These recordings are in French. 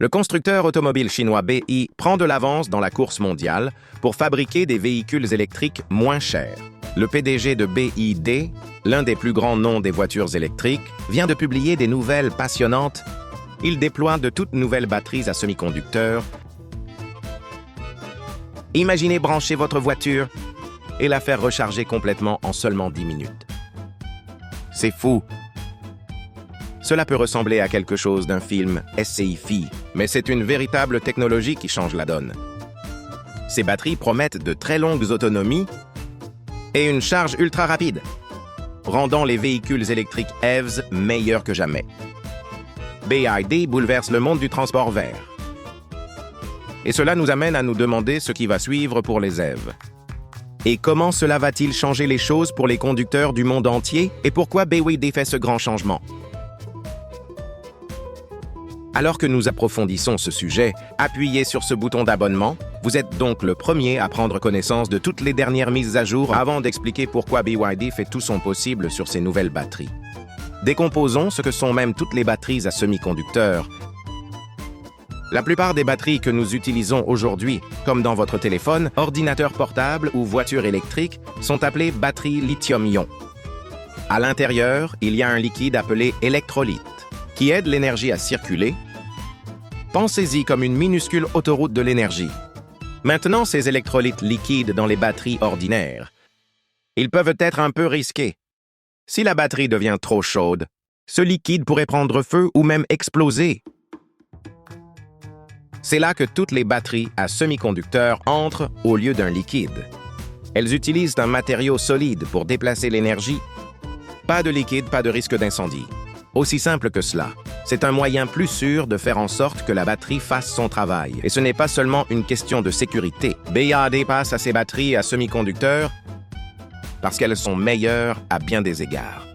Le constructeur automobile chinois BY prend de l'avance dans la course mondiale pour fabriquer des véhicules électriques moins chers. Le PDG de BYD, l'un des plus grands noms des voitures électriques, vient de publier des nouvelles passionnantes. Il déploie de toutes nouvelles batteries à semi-conducteurs. Imaginez brancher votre voiture et la faire recharger complètement en seulement 10 minutes. C'est fou! Cela peut ressembler à quelque chose d'un film sci-fi, mais c'est une véritable technologie qui change la donne. Ces batteries promettent de très longues autonomies et une charge ultra rapide, rendant les véhicules électriques EVs meilleurs que jamais. BYD bouleverse le monde du transport vert. Et cela nous amène à nous demander ce qui va suivre pour les EVs. Et comment cela va-t-il changer les choses pour les conducteurs du monde entier et pourquoi BYD fait ce grand changement? Alors que nous approfondissons ce sujet, appuyez sur ce bouton d'abonnement. Vous êtes donc le premier à prendre connaissance de toutes les dernières mises à jour avant d'expliquer pourquoi BYD fait tout son possible sur ces nouvelles batteries. Décomposons ce que sont même toutes les batteries à semi-conducteurs. La plupart des batteries que nous utilisons aujourd'hui, comme dans votre téléphone, ordinateur portable ou voiture électrique, sont appelées batteries lithium-ion. À l'intérieur, il y a un liquide appelé électrolyte, qui aide l'énergie à circuler. Pensez-y comme une minuscule autoroute de l'énergie. Maintenant, ces électrolytes liquides dans les batteries ordinaires, ils peuvent être un peu risqués. Si la batterie devient trop chaude, ce liquide pourrait prendre feu ou même exploser. C'est là que toutes les batteries à semi-conducteurs entrent au lieu d'un liquide. Elles utilisent un matériau solide pour déplacer l'énergie. Pas de liquide, pas de risque d'incendie. Aussi simple que cela. C'est un moyen plus sûr de faire en sorte que la batterie fasse son travail. Et ce n'est pas seulement une question de sécurité. BYD passe à ses batteries à semi-conducteurs parce qu'elles sont meilleures à bien des égards.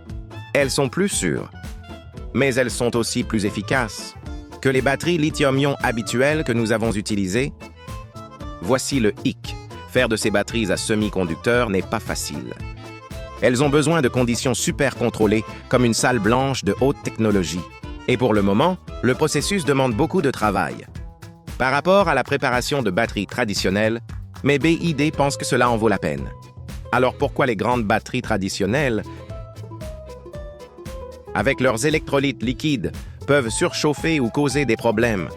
Elles sont plus sûres, mais elles sont aussi plus efficaces que les batteries lithium-ion habituelles que nous avons utilisées. Voici le hic. Faire de ces batteries à semi-conducteurs n'est pas facile. Elles ont besoin de conditions super contrôlées, comme une salle blanche de haute technologie. Et pour le moment, le processus demande beaucoup de travail. Par rapport à la préparation de batteries traditionnelles, mais BYD pense que cela en vaut la peine. Alors pourquoi les grandes batteries traditionnelles, avec leurs électrolytes liquides, peuvent surchauffer ou causer des problèmes?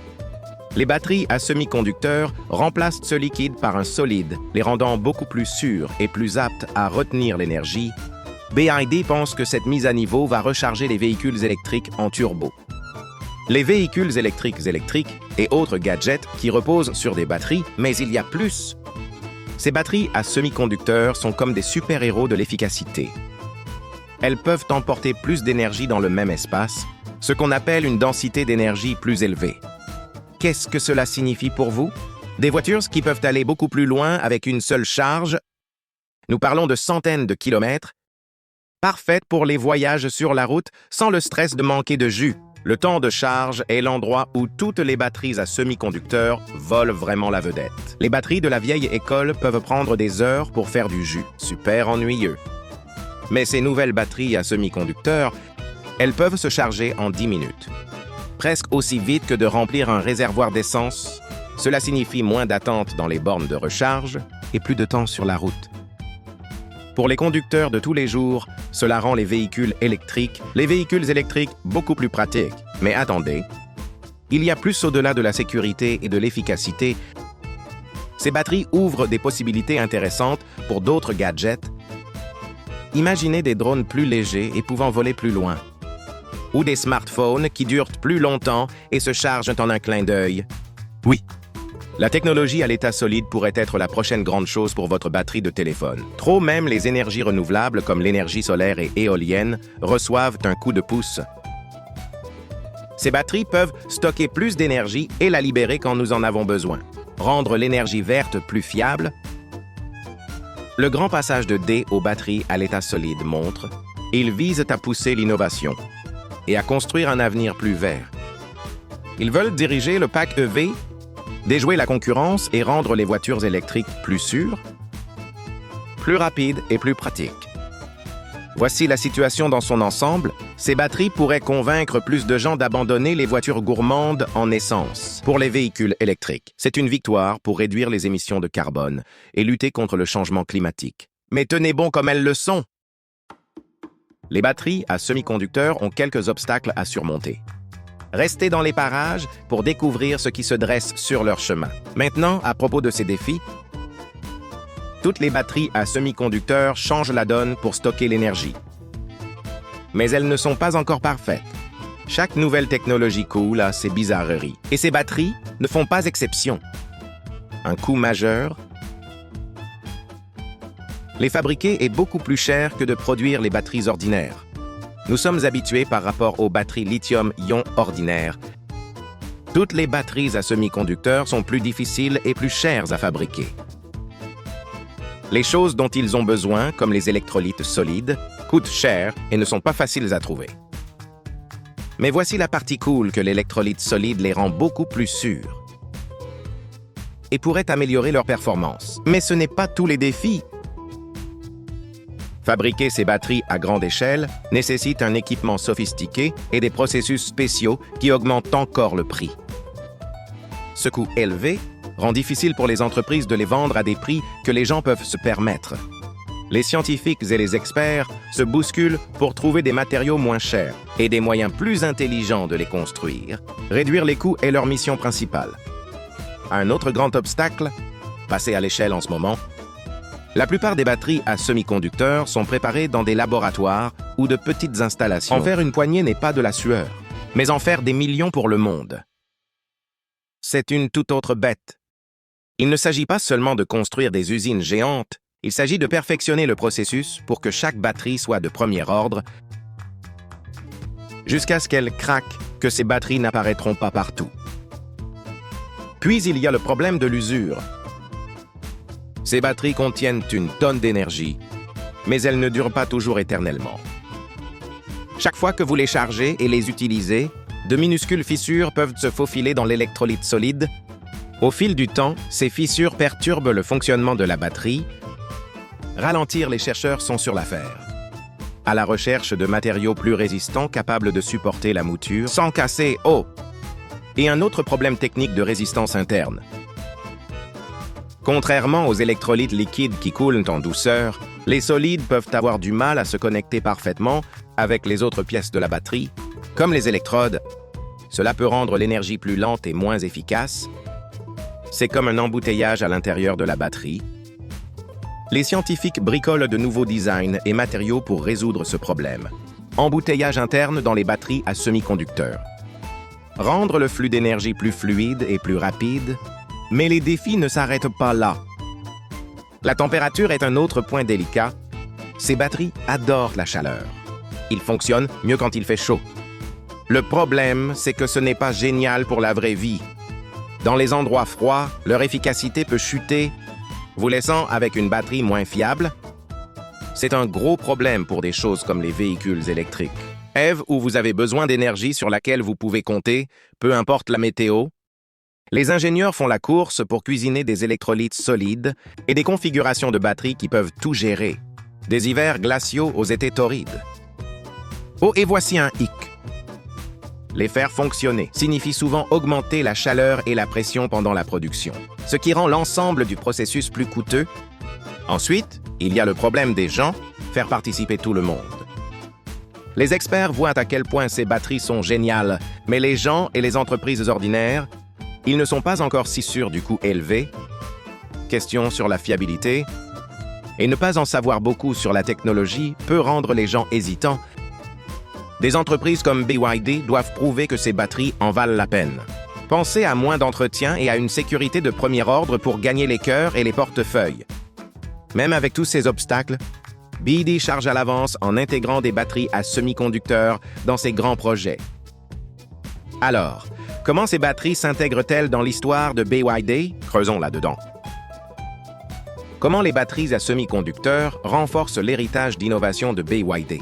Les batteries à semi-conducteurs remplacent ce liquide par un solide, les rendant beaucoup plus sûrs et plus aptes à retenir l'énergie. BYD pense que cette mise à niveau va recharger les véhicules électriques en turbo. Les véhicules électriques et autres gadgets qui reposent sur des batteries, mais il y a plus. Ces batteries à semi-conducteurs sont comme des super-héros de l'efficacité. Elles peuvent emporter plus d'énergie dans le même espace, ce qu'on appelle une densité d'énergie plus élevée. Qu'est-ce que cela signifie pour vous? Des voitures qui peuvent aller beaucoup plus loin avec une seule charge. Nous parlons de centaines de kilomètres, parfaites pour les voyages sur la route sans le stress de manquer de jus. Le temps de charge est l'endroit où toutes les batteries à semi-conducteurs volent vraiment la vedette. Les batteries de la vieille école peuvent prendre des heures pour faire du jus, super ennuyeux. Mais ces nouvelles batteries à semi-conducteurs, elles peuvent se charger en 10 minutes. Presque aussi vite que de remplir un réservoir d'essence. Cela signifie moins d'attente dans les bornes de recharge et plus de temps sur la route. Pour les conducteurs de tous les jours, cela rend les véhicules électriques beaucoup plus pratiques. Mais attendez, il y a plus au-delà de la sécurité et de l'efficacité. Ces batteries ouvrent des possibilités intéressantes pour d'autres gadgets. Imaginez des drones plus légers et pouvant voler plus loin. Ou des smartphones qui durent plus longtemps et se chargent en un clin d'œil. Oui, la technologie à l'état solide pourrait être la prochaine grande chose pour votre batterie de téléphone. Trop même les énergies renouvelables comme l'énergie solaire et éolienne reçoivent un coup de pouce. Ces batteries peuvent stocker plus d'énergie et la libérer quand nous en avons besoin. Rendre l'énergie verte plus fiable. Le grand passage de D aux batteries à l'état solide montre qu'ils visent à pousser l'innovation et à construire un avenir plus vert. Ils veulent diriger le pack EV, déjouer la concurrence et rendre les voitures électriques plus sûres, plus rapides et plus pratiques. Voici la situation dans son ensemble. Ces batteries pourraient convaincre plus de gens d'abandonner les voitures gourmandes en essence pour les véhicules électriques. C'est une victoire pour réduire les émissions de carbone et lutter contre le changement climatique. Mais tenez bon comme elles le sont! Les batteries à semi-conducteurs ont quelques obstacles à surmonter. Restez dans les parages pour découvrir ce qui se dresse sur leur chemin. Maintenant, à propos de ces défis, toutes les batteries à semi-conducteurs changent la donne pour stocker l'énergie. Mais elles ne sont pas encore parfaites. Chaque nouvelle technologie coule à ses bizarreries. Et ces batteries ne font pas exception. Un coût majeur. Les fabriquer est beaucoup plus cher que de produire les batteries ordinaires. Nous sommes habitués par rapport aux batteries lithium-ion ordinaires. Toutes les batteries à semi-conducteurs sont plus difficiles et plus chères à fabriquer. Les choses dont ils ont besoin, comme les électrolytes solides, coûtent cher et ne sont pas faciles à trouver. Mais voici la partie cool que l'électrolyte solide les rend beaucoup plus sûrs et pourrait améliorer leur performance. Mais ce n'est pas tous les défis. Fabriquer ces batteries à grande échelle nécessite un équipement sophistiqué et des processus spéciaux qui augmentent encore le prix. Ce coût élevé rend difficile pour les entreprises de les vendre à des prix que les gens peuvent se permettre. Les scientifiques et les experts se bousculent pour trouver des matériaux moins chers et des moyens plus intelligents de les construire. Réduire les coûts est leur mission principale. Un autre grand obstacle, passé à l'échelle en ce moment, la plupart des batteries à semi-conducteurs sont préparées dans des laboratoires ou de petites installations. En faire une poignée n'est pas de la sueur, mais en faire des millions pour le monde. C'est une toute autre bête. Il ne s'agit pas seulement de construire des usines géantes, il s'agit de perfectionner le processus pour que chaque batterie soit de premier ordre, jusqu'à ce qu'elle craque, que ces batteries n'apparaîtront pas partout. Puis il y a le problème de l'usure. Ces batteries contiennent une tonne d'énergie, mais elles ne durent pas toujours éternellement. Chaque fois que vous les chargez et les utilisez, de minuscules fissures peuvent se faufiler dans l'électrolyte solide. Au fil du temps, ces fissures perturbent le fonctionnement de la batterie. Ralentir, les chercheurs sont sur l'affaire, à la recherche de matériaux plus résistants capables de supporter la mouture sans casser. Et un autre problème technique de résistance interne. Contrairement aux électrolytes liquides qui coulent en douceur, les solides peuvent avoir du mal à se connecter parfaitement avec les autres pièces de la batterie, comme les électrodes. Cela peut rendre l'énergie plus lente et moins efficace. C'est comme un embouteillage à l'intérieur de la batterie. Les scientifiques bricolent de nouveaux designs et matériaux pour résoudre ce problème. Embouteillage interne dans les batteries à semi-conducteurs. Rendre le flux d'énergie plus fluide et plus rapide, mais les défis ne s'arrêtent pas là. La température est un autre point délicat. Ces batteries adorent la chaleur. Ils fonctionnent mieux quand il fait chaud. Le problème, c'est que ce n'est pas génial pour la vraie vie. Dans les endroits froids, leur efficacité peut chuter, vous laissant avec une batterie moins fiable. C'est un gros problème pour des choses comme les véhicules électriques. Où vous avez besoin d'énergie sur laquelle vous pouvez compter, peu importe la météo. Les ingénieurs font la course pour cuisiner des électrolytes solides et des configurations de batteries qui peuvent tout gérer. Des hivers glaciaux aux étés torrides. Et voici un hic. Les faire fonctionner signifie souvent augmenter la chaleur et la pression pendant la production, ce qui rend l'ensemble du processus plus coûteux. Ensuite, il y a le problème des gens, faire participer tout le monde. Les experts voient à quel point ces batteries sont géniales, mais les gens et les entreprises ordinaires, ils ne sont pas encore si sûrs du coût élevé. Question sur la fiabilité. Et ne pas en savoir beaucoup sur la technologie peut rendre les gens hésitants. Des entreprises comme BYD doivent prouver que ces batteries en valent la peine. Pensez à moins d'entretien et à une sécurité de premier ordre pour gagner les cœurs et les portefeuilles. Même avec tous ces obstacles, BYD charge à l'avance en intégrant des batteries à semi-conducteurs dans ses grands projets. Alors, comment ces batteries s'intègrent-elles dans l'histoire de BYD? Creusons là-dedans. Comment les batteries à semi-conducteurs renforcent l'héritage d'innovation de BYD?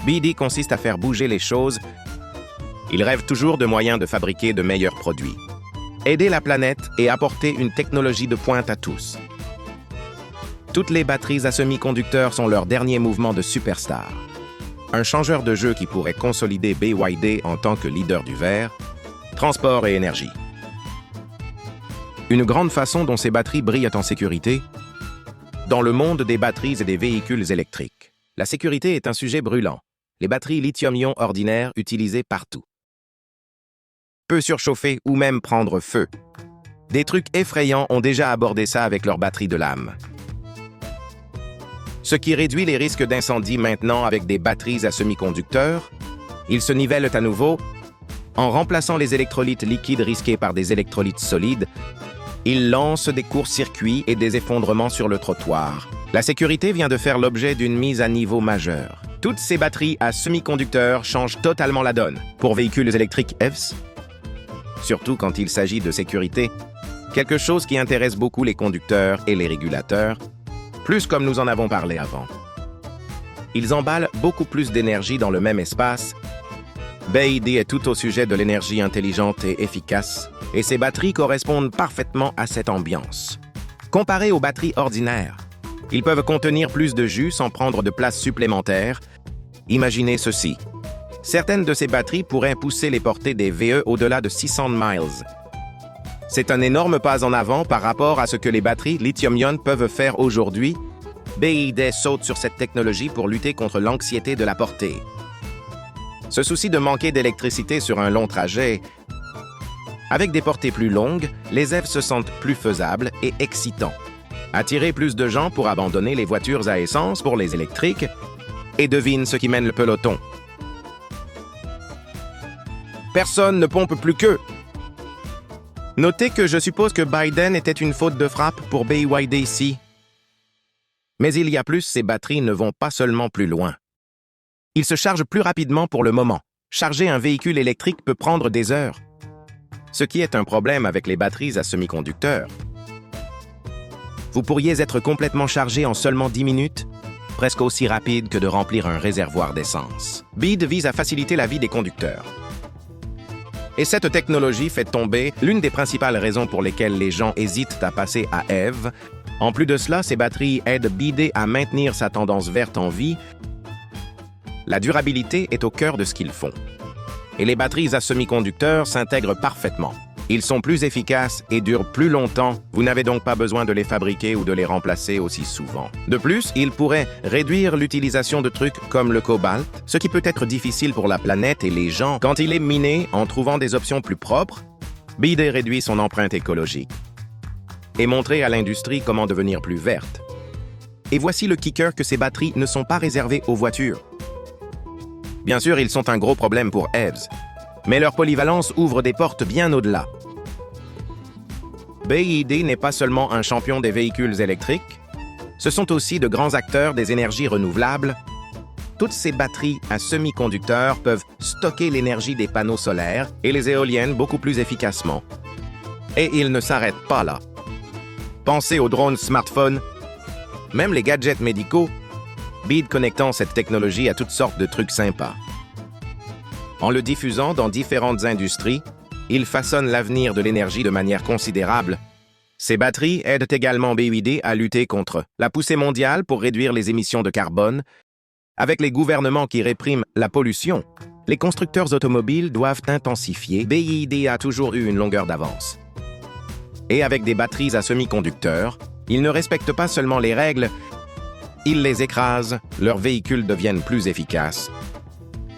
BYD consiste à faire bouger les choses. Il rêve toujours de moyens de fabriquer de meilleurs produits, aider la planète et apporter une technologie de pointe à tous. Toutes les batteries à semi-conducteurs sont leur dernier mouvement de superstar. Un changeur de jeu qui pourrait consolider BYD en tant que leader du verre, transport et énergie. Une grande façon dont ces batteries brillent en sécurité, dans le monde des batteries et des véhicules électriques. La sécurité est un sujet brûlant. Les batteries lithium-ion ordinaires utilisées partout. Peut surchauffer ou même prendre feu. Des trucs effrayants ont déjà abordé ça avec leurs batteries de lame. Ce qui réduit les risques d'incendie maintenant avec des batteries à semi-conducteurs. Ils se nivellent à nouveau en remplaçant les électrolytes liquides risqués par des électrolytes solides. Ils lancent des courts-circuits et des effondrements sur le trottoir. La sécurité vient de faire l'objet d'une mise à niveau majeure. Toutes ces batteries à semi-conducteurs changent totalement la donne. Pour véhicules électriques EVs, surtout quand il s'agit de sécurité, quelque chose qui intéresse beaucoup les conducteurs et les régulateurs, plus comme nous en avons parlé avant. Ils emballent beaucoup plus d'énergie dans le même espace. BYD est tout au sujet de l'énergie intelligente et efficace, et ces batteries correspondent parfaitement à cette ambiance. Comparées aux batteries ordinaires, ils peuvent contenir plus de jus sans prendre de place supplémentaire. Imaginez ceci. Certaines de ces batteries pourraient pousser les portées des VE au-delà de 600 miles. C'est un énorme pas en avant par rapport à ce que les batteries lithium-ion peuvent faire aujourd'hui. BYD saute sur cette technologie pour lutter contre l'anxiété de la portée. Ce souci de manquer d'électricité sur un long trajet. Avec des portées plus longues, les EVs se sentent plus faisables et excitants. Attirer plus de gens pour abandonner les voitures à essence pour les électriques. Et devine ce qui mène le peloton. Personne ne pompe plus qu'eux. Notez que je suppose que Biden était une faute de frappe pour BYD ici. Mais il y a plus, ces batteries ne vont pas seulement plus loin. Ils se chargent plus rapidement pour le moment. Charger un véhicule électrique peut prendre des heures. Ce qui est un problème avec les batteries à semi-conducteurs. Vous pourriez être complètement chargé en seulement 10 minutes, presque aussi rapide que de remplir un réservoir d'essence. BYD vise à faciliter la vie des conducteurs. Et cette technologie fait tomber l'une des principales raisons pour lesquelles les gens hésitent à passer à EV. En plus de cela, ces batteries aident BYD à maintenir sa tendance verte en vie. La durabilité est au cœur de ce qu'ils font. Et les batteries à semi-conducteurs s'intègrent parfaitement. Ils sont plus efficaces et durent plus longtemps. Vous n'avez donc pas besoin de les fabriquer ou de les remplacer aussi souvent. De plus, ils pourraient réduire l'utilisation de trucs comme le cobalt, ce qui peut être difficile pour la planète et les gens quand il est miné en trouvant des options plus propres. BYD réduit son empreinte écologique et montrer à l'industrie comment devenir plus verte. Et voici le kicker que ces batteries ne sont pas réservées aux voitures. Bien sûr, ils sont un gros problème pour EVs, mais leur polyvalence ouvre des portes bien au-delà. BYD n'est pas seulement un champion des véhicules électriques, ce sont aussi de grands acteurs des énergies renouvelables. Toutes ces batteries à semi-conducteurs peuvent stocker l'énergie des panneaux solaires et les éoliennes beaucoup plus efficacement. Et ils ne s'arrêtent pas là. Pensez aux drones smartphones, même les gadgets médicaux, BYD connectant cette technologie à toutes sortes de trucs sympas. En le diffusant dans différentes industries, il façonne l'avenir de l'énergie de manière considérable. Ces batteries aident également BYD à lutter contre la poussée mondiale pour réduire les émissions de carbone. Avec les gouvernements qui répriment la pollution, les constructeurs automobiles doivent intensifier. BYD a toujours eu une longueur d'avance. Et avec des batteries à semi-conducteurs, ils ne respectent pas seulement les règles, ils les écrasent, leurs véhicules deviennent plus efficaces.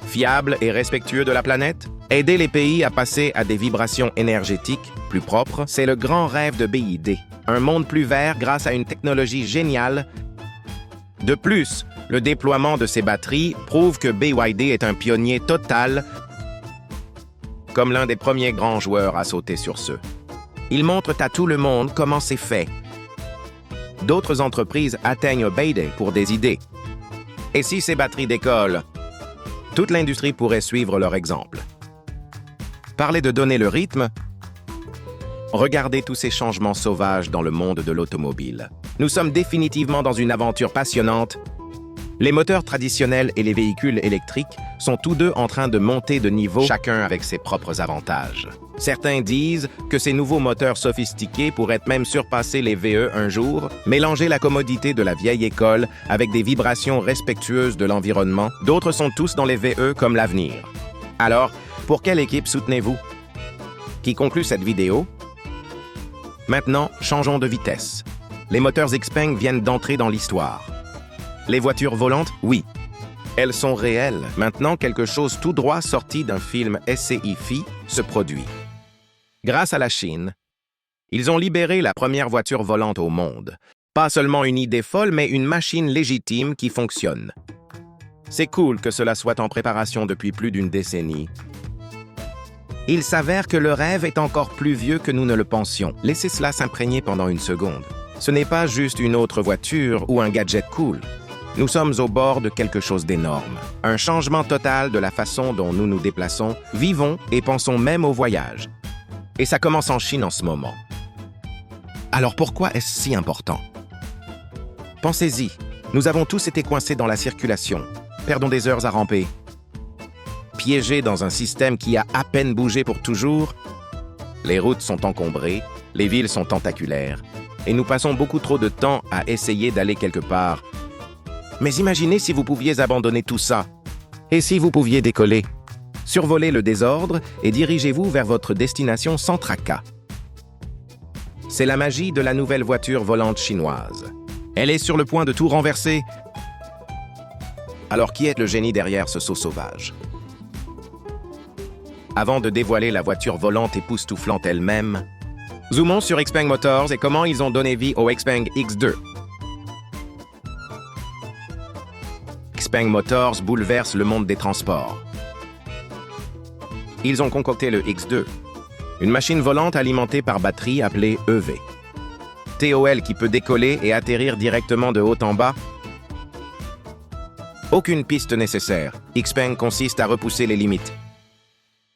Fiables et respectueux de la planète, aider les pays à passer à des vibrations énergétiques plus propres, c'est le grand rêve de BYD. Un monde plus vert grâce à une technologie géniale. De plus, le déploiement de ces batteries prouve que BYD est un pionnier total, comme l'un des premiers grands joueurs à sauter sur ce. Ils montrent à tout le monde comment c'est fait. D'autres entreprises atteignent BYD pour des idées. Et si ces batteries décollent, toute l'industrie pourrait suivre leur exemple. Parler de donner le rythme, regardez tous ces changements sauvages dans le monde de l'automobile. Nous sommes définitivement dans une aventure passionnante. Les moteurs traditionnels et les véhicules électriques sont tous deux en train de monter de niveau, chacun avec ses propres avantages. Certains disent que ces nouveaux moteurs sophistiqués pourraient même surpasser les VE un jour, mélanger la commodité de la vieille école avec des vibrations respectueuses de l'environnement. D'autres sont tous dans les VE comme l'avenir. Alors, pour quelle équipe soutenez-vous? Qui conclut cette vidéo? Maintenant, changeons de vitesse. Les moteurs Xpeng viennent d'entrer dans l'histoire. Les voitures volantes, oui. Elles sont réelles. Maintenant, quelque chose tout droit sorti d'un film SCI-Fi se produit. Grâce à la Chine, ils ont libéré la première voiture volante au monde. Pas seulement une idée folle, mais une machine légitime qui fonctionne. C'est cool que cela soit en préparation depuis plus d'une décennie. Il s'avère que le rêve est encore plus vieux que nous ne le pensions. Laissez cela s'imprégner pendant une seconde. Ce n'est pas juste une autre voiture ou un gadget cool. Nous sommes au bord de quelque chose d'énorme. Un changement total de la façon dont nous nous déplaçons, vivons et pensons même au voyage. Et ça commence en Chine en ce moment. Alors pourquoi est-ce si important? Pensez-y, nous avons tous été coincés dans la circulation. Perdons des heures à ramper. Piégés dans un système qui a à peine bougé pour toujours. Les routes sont encombrées, les villes sont tentaculaires, et nous passons beaucoup trop de temps à essayer d'aller quelque part. Mais imaginez si vous pouviez abandonner tout ça. Et si vous pouviez décoller? Survolez le désordre et dirigez-vous vers votre destination sans tracas. C'est la magie de la nouvelle voiture volante chinoise. Elle est sur le point de tout renverser. Alors qui est le génie derrière ce saut sauvage? Avant de dévoiler la voiture volante époustouflante elle-même, zoomons sur Xpeng Motors et comment ils ont donné vie au Xpeng X2. Xpeng Motors bouleverse le monde des transports. Ils ont concocté le X2, une machine volante alimentée par batterie appelée EV. TOL qui peut décoller et atterrir directement de haut en bas. Aucune piste nécessaire. Xpeng consiste à repousser les limites.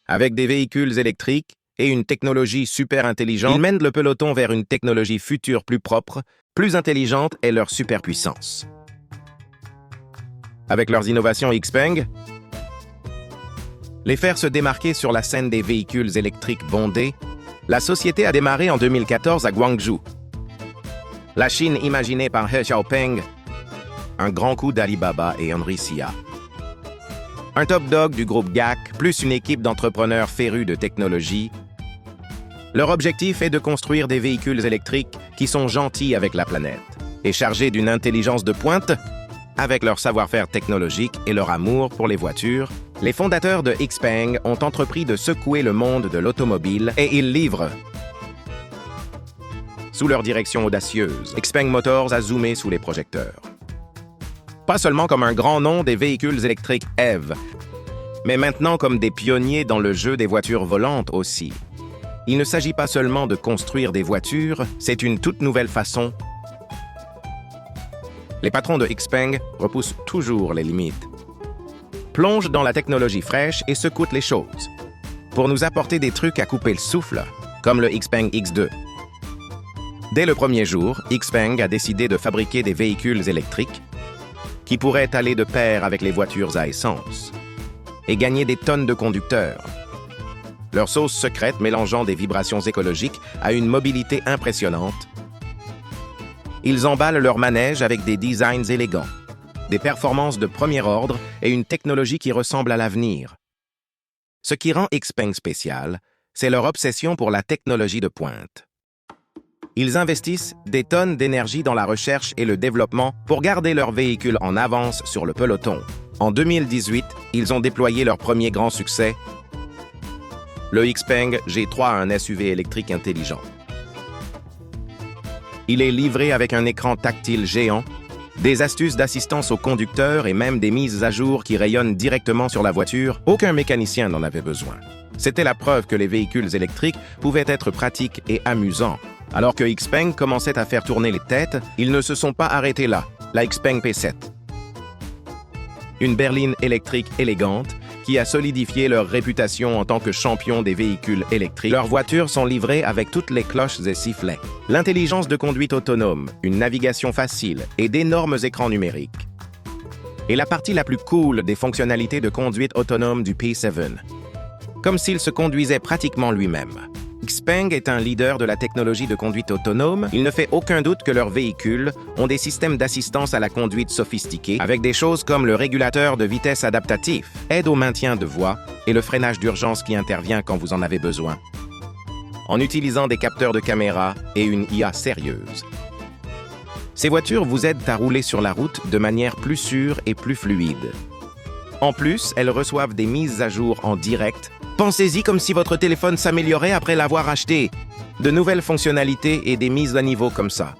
Avec des véhicules électriques et une technologie super intelligente, ils mènent le peloton vers une technologie future plus propre, plus intelligente et leur superpuissance. Avec leurs innovations Xpeng, les faire se démarquer sur la scène des véhicules électriques bondés, la société a démarré en 2014 à Guangzhou. La Chine imaginée par He Xiaoping, un grand coup d'Alibaba et Henry Sia. Un top dog du groupe GAC, plus une équipe d'entrepreneurs férus de technologie. Leur objectif est de construire des véhicules électriques qui sont gentils avec la planète et chargés d'une intelligence de pointe. Avec leur savoir-faire technologique et leur amour pour les voitures, les fondateurs de Xpeng ont entrepris de secouer le monde de l'automobile et ils livrent. Sous leur direction audacieuse, Xpeng Motors a zoomé sous les projecteurs. Pas seulement comme un grand nom des véhicules électriques EV, mais maintenant comme des pionniers dans le jeu des voitures volantes aussi. Il ne s'agit pas seulement de construire des voitures, c'est une toute nouvelle façon. Les patrons de Xpeng repoussent toujours les limites, plongent dans la technologie fraîche et secouent les choses, pour nous apporter des trucs à couper le souffle, comme le Xpeng X2. Dès le premier jour, Xpeng a décidé de fabriquer des véhicules électriques qui pourraient aller de pair avec les voitures à essence et gagner des tonnes de conducteurs. Leur sauce secrète mélangeant des vibrations écologiques à une mobilité impressionnante. Ils emballent leur manège avec des designs élégants, des performances de premier ordre et une technologie qui ressemble à l'avenir. Ce qui rend Xpeng spécial, c'est leur obsession pour la technologie de pointe. Ils investissent des tonnes d'énergie dans la recherche et le développement pour garder leurs véhicules en avance sur le peloton. En 2018, ils ont déployé leur premier grand succès, le Xpeng G3, un SUV électrique intelligent. Il est livré avec un écran tactile géant, des astuces d'assistance au conducteur et même des mises à jour qui rayonnent directement sur la voiture. Aucun mécanicien n'en avait besoin. C'était la preuve que les véhicules électriques pouvaient être pratiques et amusants. Alors que Xpeng commençait à faire tourner les têtes, ils ne se sont pas arrêtés là. La Xpeng P7. Une berline électrique élégante qui a solidifié leur réputation en tant que champion des véhicules électriques. Leurs voitures sont livrées avec toutes les cloches et sifflets. L'intelligence de conduite autonome, une navigation facile et d'énormes écrans numériques. Et la partie la plus cool des fonctionnalités de conduite autonome du P7. comme s'il se conduisait pratiquement lui-même. Xpeng est un leader de la technologie de conduite autonome. Il ne fait aucun doute que leurs véhicules ont des systèmes d'assistance à la conduite sophistiqués, avec des choses comme le régulateur de vitesse adaptatif, aide au maintien de voie et le freinage d'urgence qui intervient quand vous en avez besoin, en utilisant des capteurs de caméra et une IA sérieuse. Ces voitures vous aident à rouler sur la route de manière plus sûre et plus fluide. En plus, elles reçoivent des mises à jour en direct. Pensez-y comme si votre téléphone s'améliorait après l'avoir acheté. De nouvelles fonctionnalités et des mises à niveau comme ça.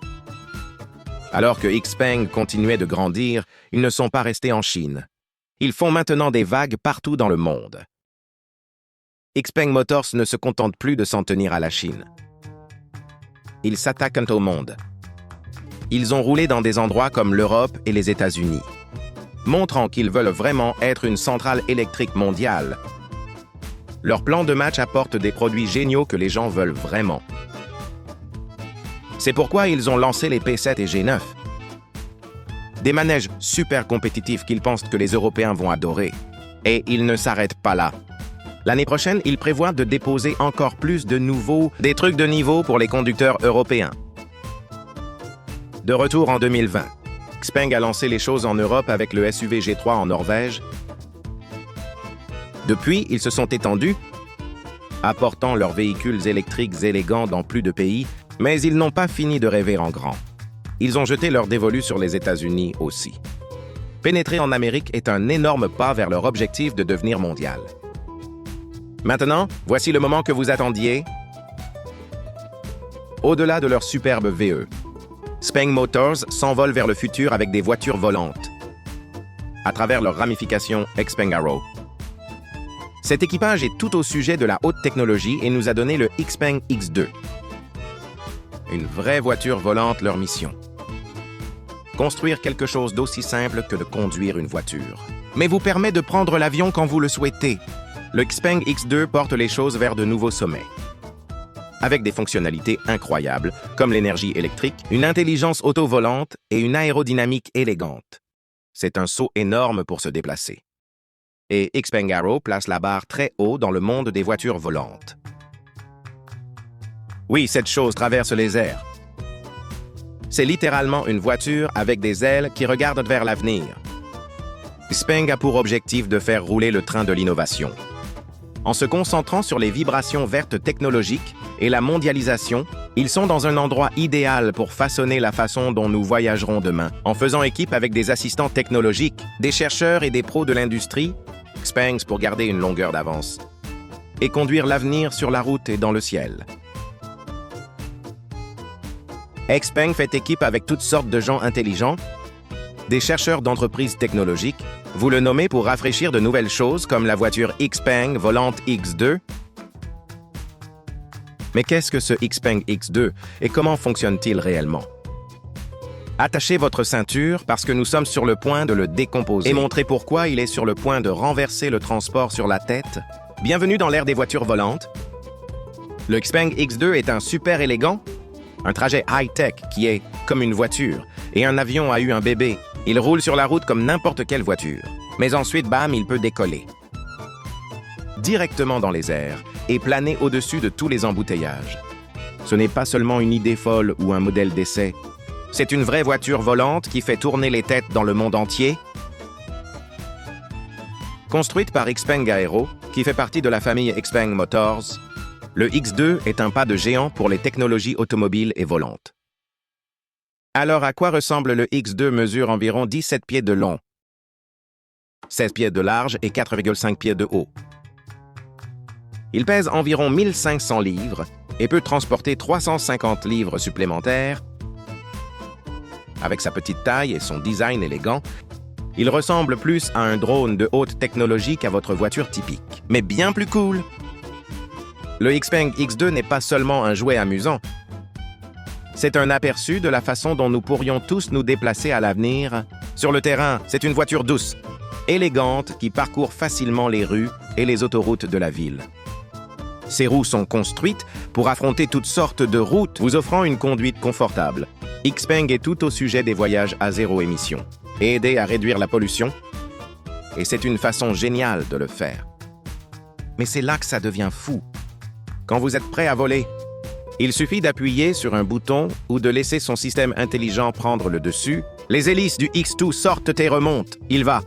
Alors que Xpeng continuait de grandir, ils ne sont pas restés en Chine. Ils font maintenant des vagues partout dans le monde. Xpeng Motors ne se contente plus de s'en tenir à la Chine. Ils s'attaquent au monde. Ils ont roulé dans des endroits comme l'Europe et les États-Unis, montrant qu'ils veulent vraiment être une centrale électrique mondiale. Leur plan de match apporte des produits géniaux que les gens veulent vraiment. C'est pourquoi ils ont lancé les P7 et G9. Des manèges super compétitifs qu'ils pensent que les Européens vont adorer. Et ils ne s'arrêtent pas là. L'année prochaine, ils prévoient de déposer encore plus de des trucs de niveau pour les conducteurs européens. De retour en 2020, Xpeng a lancé les choses en Europe avec le SUV G3 en Norvège. Depuis, ils se sont étendus, apportant leurs véhicules électriques élégants dans plus de pays, mais ils n'ont pas fini de rêver en grand. Ils ont jeté leur dévolu sur les États-Unis aussi. Pénétrer en Amérique est un énorme pas vers leur objectif de devenir mondial. Maintenant, voici le moment que vous attendiez. Au-delà de leur superbe VE, Xpeng Motors s'envole vers le futur avec des voitures volantes, à travers leur ramification Xpeng Aero. Cet équipage est tout au sujet de la haute technologie et nous a donné le Xpeng X2. Une vraie voiture volante, leur mission. Construire quelque chose d'aussi simple que de conduire une voiture, mais vous permet de prendre l'avion quand vous le souhaitez. Le Xpeng X2 porte les choses vers de nouveaux sommets. Avec des fonctionnalités incroyables, comme l'énergie électrique, une intelligence auto-volante et une aérodynamique élégante. C'est un saut énorme pour se déplacer. Et Xpeng Aero place la barre très haut dans le monde des voitures volantes. Oui, cette chose traverse les airs. C'est littéralement une voiture avec des ailes qui regardent vers l'avenir. Xpeng a pour objectif de faire rouler le train de l'innovation. En se concentrant sur les vibrations vertes technologiques et la mondialisation, ils sont dans un endroit idéal pour façonner la façon dont nous voyagerons demain. En faisant équipe avec des assistants technologiques, des chercheurs et des pros de l'industrie, Xpeng pour garder une longueur d'avance et conduire l'avenir sur la route et dans le ciel. Xpeng fait équipe avec toutes sortes de gens intelligents, des chercheurs d'entreprises technologiques, vous le nommez pour rafraîchir de nouvelles choses comme la voiture Xpeng volante X2. Mais qu'est-ce que ce Xpeng X2 et comment fonctionne-t-il réellement? Attachez votre ceinture parce que nous sommes sur le point de le décomposer et montrer pourquoi il est sur le point de renverser le transport sur la tête. Bienvenue dans l'ère des voitures volantes. Le Xpeng X2 est un super élégant, un trajet high-tech qui est comme une voiture, et un avion a eu un bébé. Il roule sur la route comme n'importe quelle voiture. Mais ensuite, bam, il peut décoller. Directement dans les airs et planer au-dessus de tous les embouteillages. Ce n'est pas seulement une idée folle ou un modèle d'essai. C'est une vraie voiture volante qui fait tourner les têtes dans le monde entier. Construite par Xpeng Aero, qui fait partie de la famille Xpeng Motors, le X2 est un pas de géant pour les technologies automobiles et volantes. Alors, à quoi ressemble le X2 mesure environ 17 pieds de long, 16 pieds de large et 4,5 pieds de haut. Il pèse environ 1500 livres et peut transporter 350 livres supplémentaires. Avec sa petite taille et son design élégant, il ressemble plus à un drone de haute technologie qu'à votre voiture typique, mais bien plus cool. Le Xpeng X2 n'est pas seulement un jouet amusant. C'est un aperçu de la façon dont nous pourrions tous nous déplacer à l'avenir. Sur le terrain, c'est une voiture douce, élégante, qui parcourt facilement les rues et les autoroutes de la ville. Ses roues sont construites pour affronter toutes sortes de routes, vous offrant une conduite confortable. Xpeng est tout au sujet des voyages à zéro émission et aider à réduire la pollution. Et c'est une façon géniale de le faire. Mais c'est là que ça devient fou. Quand vous êtes prêt à voler, il suffit d'appuyer sur un bouton ou de laisser son système intelligent prendre le dessus. Les hélices du X2 sortent et remontent. Il va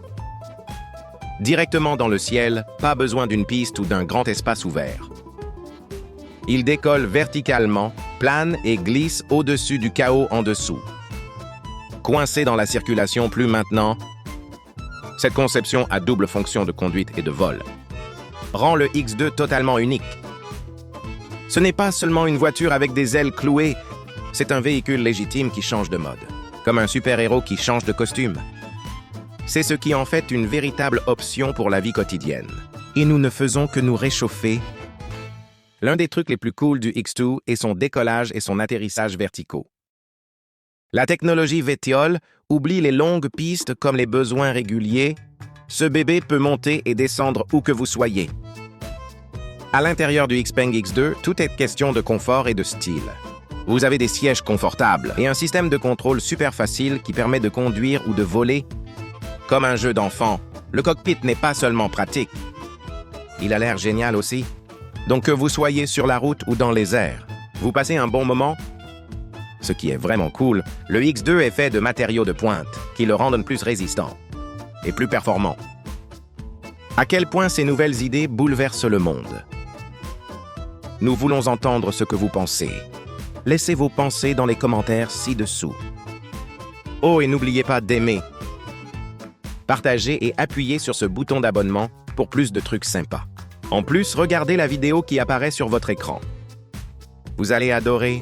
directement dans le ciel, pas besoin d'une piste ou d'un grand espace ouvert. Il décolle verticalement, plane et glisse au-dessus du chaos en dessous. Coincé dans la circulation plus maintenant, cette conception à double fonction de conduite et de vol rend le X2 totalement unique. Ce n'est pas seulement une voiture avec des ailes clouées, c'est un véhicule légitime qui change de mode, comme un super-héros qui change de costume. C'est ce qui en fait une véritable option pour la vie quotidienne. Et nous ne faisons que nous réchauffer. L'un des trucs les plus cool du X2 est son décollage et son atterrissage verticaux. La technologie VTOL oublie les longues pistes comme les besoins réguliers. Ce bébé peut monter et descendre où que vous soyez. À l'intérieur du Xpeng X2, tout est question de confort et de style. Vous avez des sièges confortables et un système de contrôle super facile qui permet de conduire ou de voler. Comme un jeu d'enfant, le cockpit n'est pas seulement pratique. Il a l'air génial aussi. Donc que vous soyez sur la route ou dans les airs, vous passez un bon moment. Ce qui est vraiment cool, le X2 est fait de matériaux de pointe qui le rendent plus résistant et plus performant. À quel point ces nouvelles idées bouleversent le monde? Nous voulons entendre ce que vous pensez. Laissez vos pensées dans les commentaires ci-dessous. Oh, et n'oubliez pas d'aimer, partager et appuyer sur ce bouton d'abonnement pour plus de trucs sympas. En plus, regardez la vidéo qui apparaît sur votre écran. Vous allez adorer.